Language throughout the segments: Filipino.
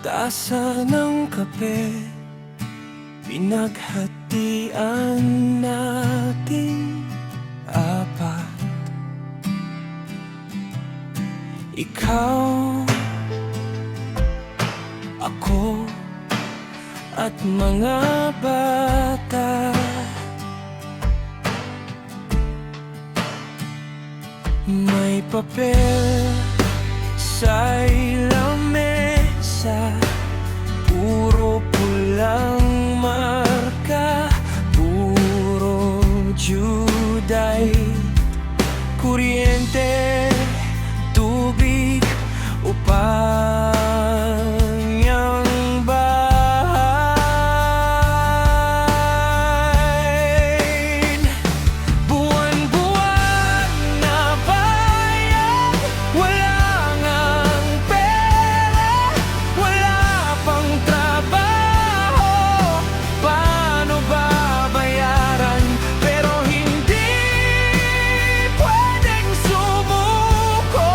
Tasa ng kape, pinaghatian natin apat. Ikaw, ako, at mga bata. May papel sa lamesa, puro pulang marka, puro Juday. Kuryente, tubig, upanyang bahay. Buwan-buwan na bayad, wala ngang pera, wala pang trabaho. Paano babayaran? Pero hindi pwedeng sumuko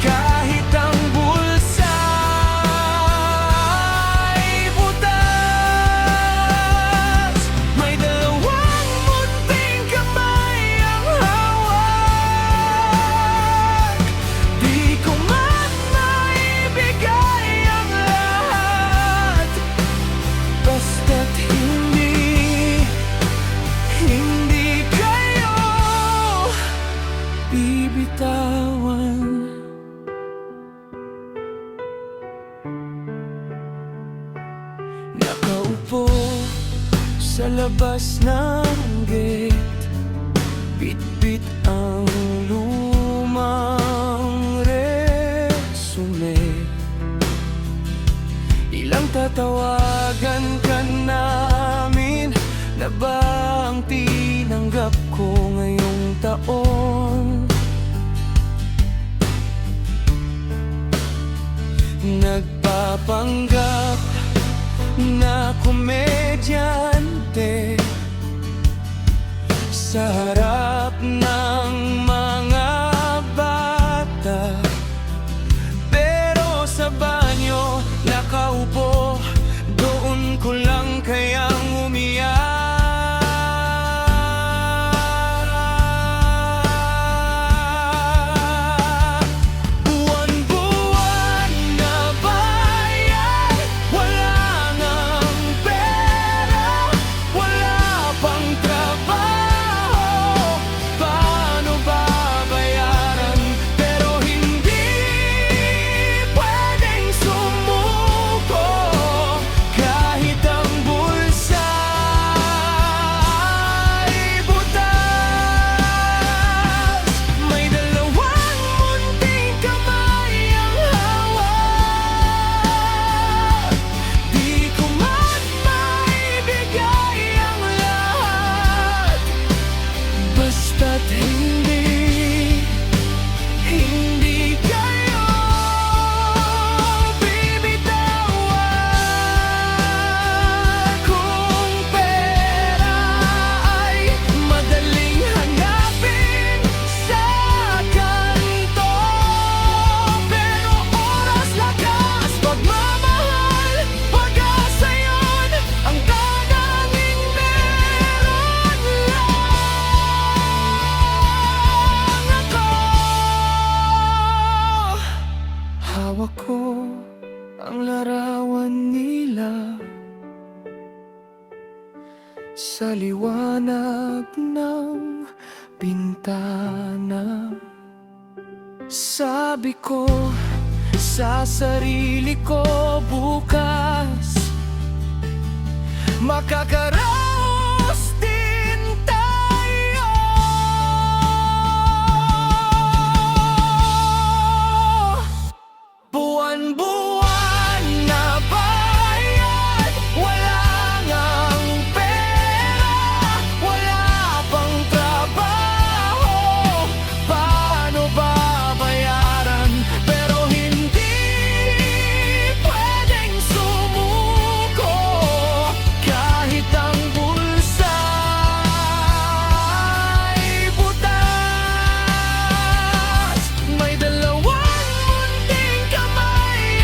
kahit ang bulsa ay butas. May dalawang munting kamay ang hawak. Di ko man maibigay ang lahat, basta't hindi kayo bibitawan. Nakaupo sa labas ng gate, bit-bit ang lumang resume. Ilang tatawagan ka namin, na ba ang tinanggap ko ngayong taon? Nagpapanggap na komedyante sa harap ng mga bata, pero sa banyo nakaupo, doon ko lang kayang umiyak. Buwan-buwan na bayad, wala ngang pera, wala pang trabaho. Paano babayaran? Pero hindi pwedeng sumuko kahit ang bulsa ay butas. May dalawang munting kamay ang hawak. Di ko man maibigay ang lahat, basta't hindi kayo bibitawan. Kung pera ay madaling hanapin sa kanto, pero oras, lakas, pagmamahal, pag-asa, yun ang tanging meron lang ako. Hawak ko ang larawan nila sa liwanag ng bintana. Sabi ko sa sarili ko, bukas makakaraos din tayo. Buwan-buwan na bayad, wala ngang pera, wala pang trabaho. Paano babayaran? Pero hindi pwedeng sumuko kahit ang bulsa ay butas. May dalawang munting kamay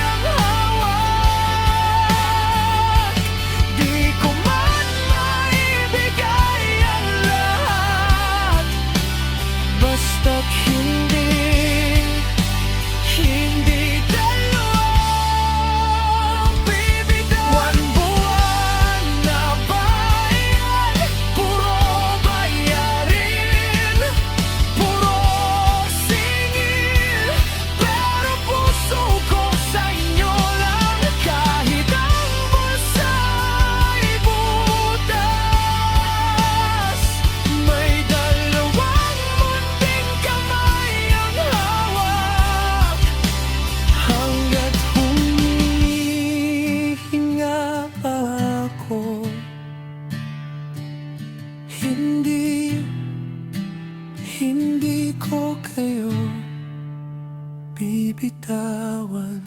Hindi ko kayo bibitawan.